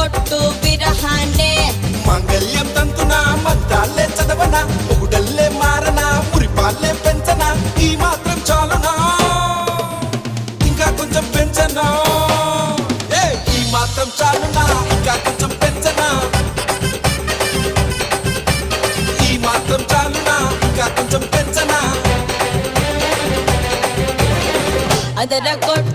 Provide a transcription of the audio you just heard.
కొట్టు విరహాన్నే మాంగళ్యం తంతున మద్దాలే చదవనా పొగుడల్లే మారనా మురిపాలే పెంచనా ఈ మాత్రం చాలునా ఇంకా కొంచెం పెంచనా ఈ మాత్రం చాలునా ఇంకా కొంచెం పెంచనా ఈ మాత్రం చాలునా ఇంకా కొంచెం పెంచనా అదర కొట్టు